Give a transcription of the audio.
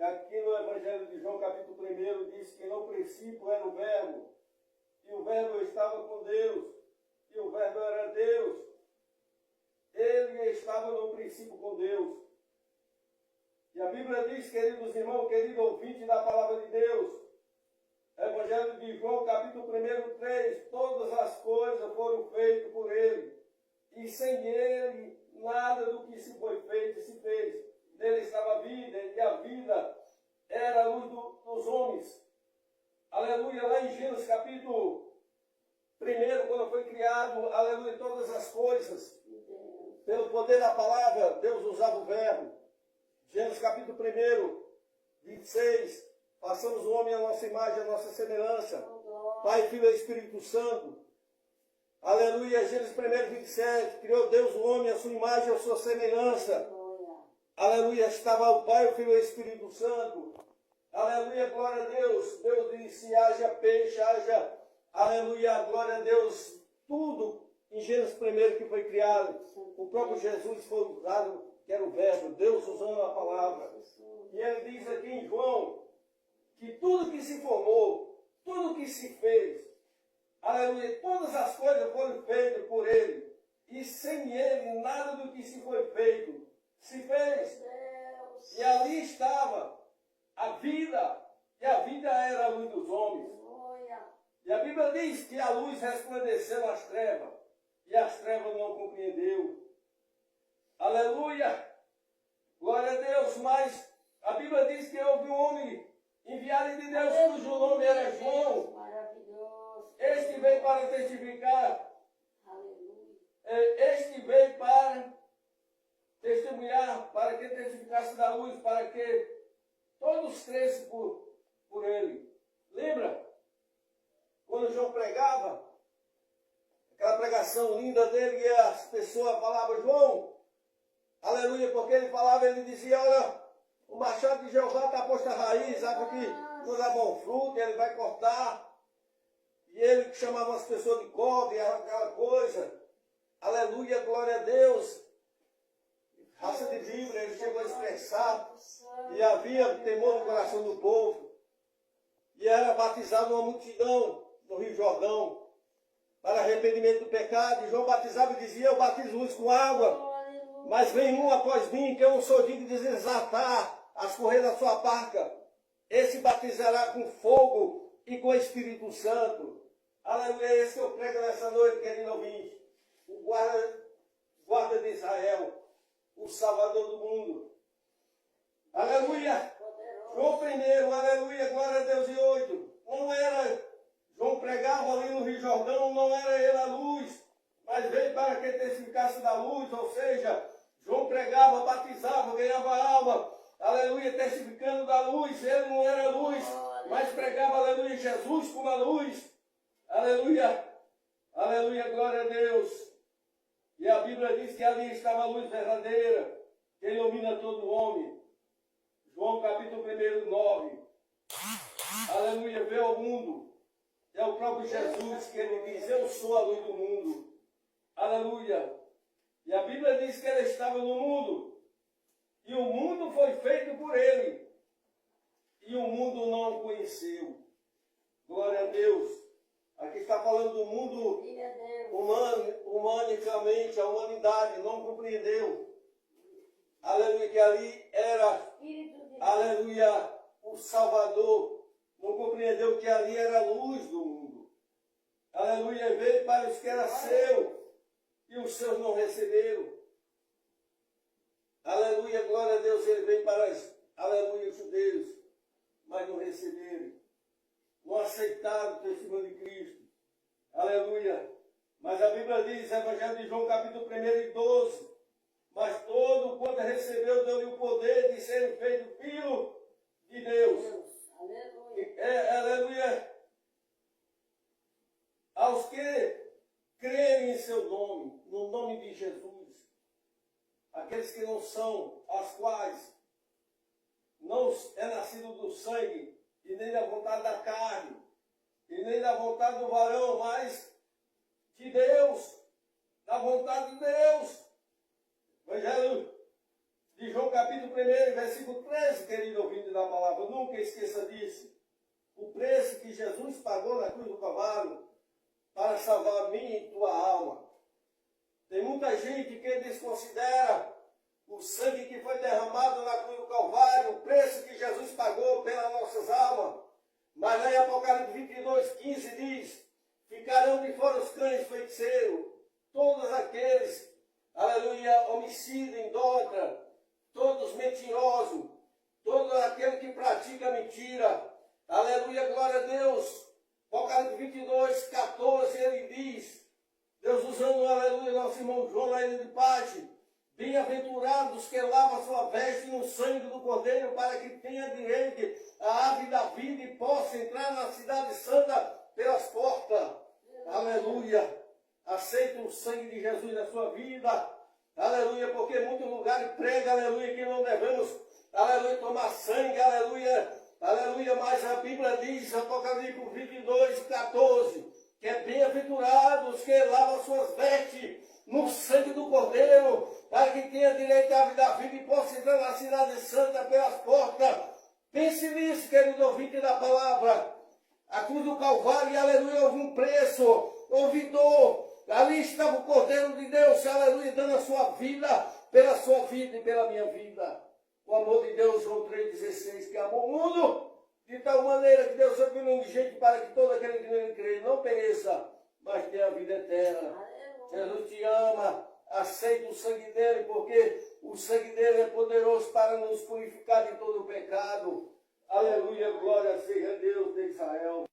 Aqui no Evangelho de João, capítulo 1, diz que no princípio era o Verbo, e o Verbo estava com Deus, e o Verbo era Deus. Ele estava no princípio com Deus. E a Bíblia diz, queridos irmãos, querido ouvinte da palavra de Deus, Evangelho de João, capítulo 1, 3, todas as coisas foram feitas por Ele, e sem Ele nada do que se foi feito se fez. Nele estava a vida, e a vida era a luz dos homens. Aleluia, lá em Gênesis capítulo 1, quando foi criado, aleluia, todas as coisas, pelo poder da palavra, Deus usava o verbo. Gênesis capítulo 1, 26, façamos o homem à nossa imagem, à nossa semelhança. Pai, Filho e Espírito Santo. Aleluia, Gênesis 1, 27, criou Deus o homem à sua imagem, à sua semelhança. Aleluia, estava o Pai, o Filho e o Espírito Santo. Aleluia, glória a Deus. Deus disse, haja peixe, haja, aleluia, glória a Deus. Tudo em Gênesis 1 que foi criado. O próprio Jesus foi usado, que era o verbo, Deus usando a palavra. E ele diz aqui em João, que tudo que se formou, tudo que se fez, aleluia, todas as coisas foram feitas por ele. E sem ele, nada do que se foi feito se fez. E ali estava a vida, e a vida era a luz dos homens. E a Bíblia diz que a luz resplandeceu nas trevas, e as trevas não compreendeu. Aleluia! Glória a Deus, mas a Bíblia diz que houve um homem enviado de Deus, cujo nome era João. Este veio para testificar. Este veio para testemunhar, para que testificasse da luz, para que todos crescem por ele. Lembra? Quando João pregava, aquela pregação linda dele, e as pessoas falavam, João, aleluia, porque ele falava, ele dizia, olha, o machado de Jeová está posto a raiz, sabe que não dá bom fruto, ele vai cortar. E ele chamava as pessoas de cobre, aquela coisa. Aleluia, glória a Deus. Raça de Bíblia, ele chegou a expressar. E havia temor no coração do povo. E era batizado uma multidão no Rio Jordão, para arrependimento do pecado. E João batizava e dizia, eu batizo-vos com água, mas vem um após mim, que eu não sou digno de desatar as correias da sua barca. Esse batizará com fogo e com o Espírito Santo. Aleluia, é esse que eu prego nessa noite, querido ouvinte. O guarda de Israel, o Salvador do mundo. Aleluia. João I, aleluia, glória a Deus, e 8. Não era, João pregava ali no Rio Jordão, não era ele a luz, mas veio para que testificasse da luz, ou seja, João pregava, batizava, ganhava alma, aleluia, testificando da luz. Ele não era luz, mas pregava, aleluia, Jesus como a luz. Aleluia, aleluia, glória a Deus. E a Bíblia diz que ali estava a luz verdadeira, que ilumina todo homem. João capítulo 1, 9. Aleluia, vê o mundo. É o próprio Jesus que ele diz, eu sou a luz do mundo. Aleluia. E a Bíblia diz que ele estava no mundo. E o mundo foi feito por ele. E o mundo não o conheceu. Glória a Deus. Aqui está falando do mundo humanicamente, a humanidade não compreendeu. Aleluia, que ali era, aleluia, o Salvador. Não compreendeu que ali era a luz do mundo. Aleluia, veio para os que era seu, e os seus não receberam. Aleluia, glória a Deus, ele veio para, aleluia, os judeus, mas não receberam. Não aceitaram o testemunho de Cristo. Aleluia. Mas a Bíblia diz, Evangelho de João, capítulo 1, 12. Mas todo quanto recebeu, deu-lhe o poder de ser feito filho de Deus. Aleluia. Aleluia. Aos que crerem em seu nome, no nome de Jesus. Aqueles que não são, as quais não é nascido do sangue, e nem da vontade da carne, e nem da vontade do varão, mas de Deus, da vontade de Deus. Evangelho de João, capítulo 1, versículo 13, querido ouvinte da da palavra. Nunca esqueça disso. O preço que Jesus pagou na cruz do Calvário para salvar a minha e tua alma. Tem muita gente que desconsidera o sangue que foi derramado na cruz do Calvário, o preço que Jesus pagou pelas nossas almas. Mas lá em Apocalipse 22, 15 diz: ficarão de fora os cães feiticeiros, todos aqueles, aleluia, homicida, idólatra, todos mentirosos, todo aquele que pratica mentira. Aleluia, glória a Deus. Apocalipse 22, 14, ele diz, Deus usando, aleluia, nosso irmão João, na ilha de Pate: bem-aventurados que lavam sua veste no sangue do Cordeiro, para que tenha direito à ave da vida e possa entrar na cidade santa pelas portas. Aleluia. Aceita o sangue de Jesus na sua vida. Aleluia, porque em muitos lugares prega, aleluia, que não devemos, aleluia, tomar sangue, aleluia, aleluia, mas a Bíblia diz, Apocalipse 22, 14, que é bem-aventurados que lavam suas vestes no sangue do Cordeiro, para que tenha direito à vida da vida e possa entrar na cidade santa pelas portas. Pense nisso, querido ouvinte da palavra. A cruz do Calvário, aleluia, houve um preço, houve dor. Ali estava o Cordeiro de Deus, aleluia, dando a sua vida pela sua vida e pela minha vida. O amor de Deus, João 3,16, que amou o mundo de tal maneira que Deus é gente para que todo aquele que nele crê não pereça, mas tenha a vida eterna. Jesus te ama, aceita o sangue dele, porque o sangue dele é poderoso para nos purificar de todo o pecado. Aleluia, glória seja Deus de Israel.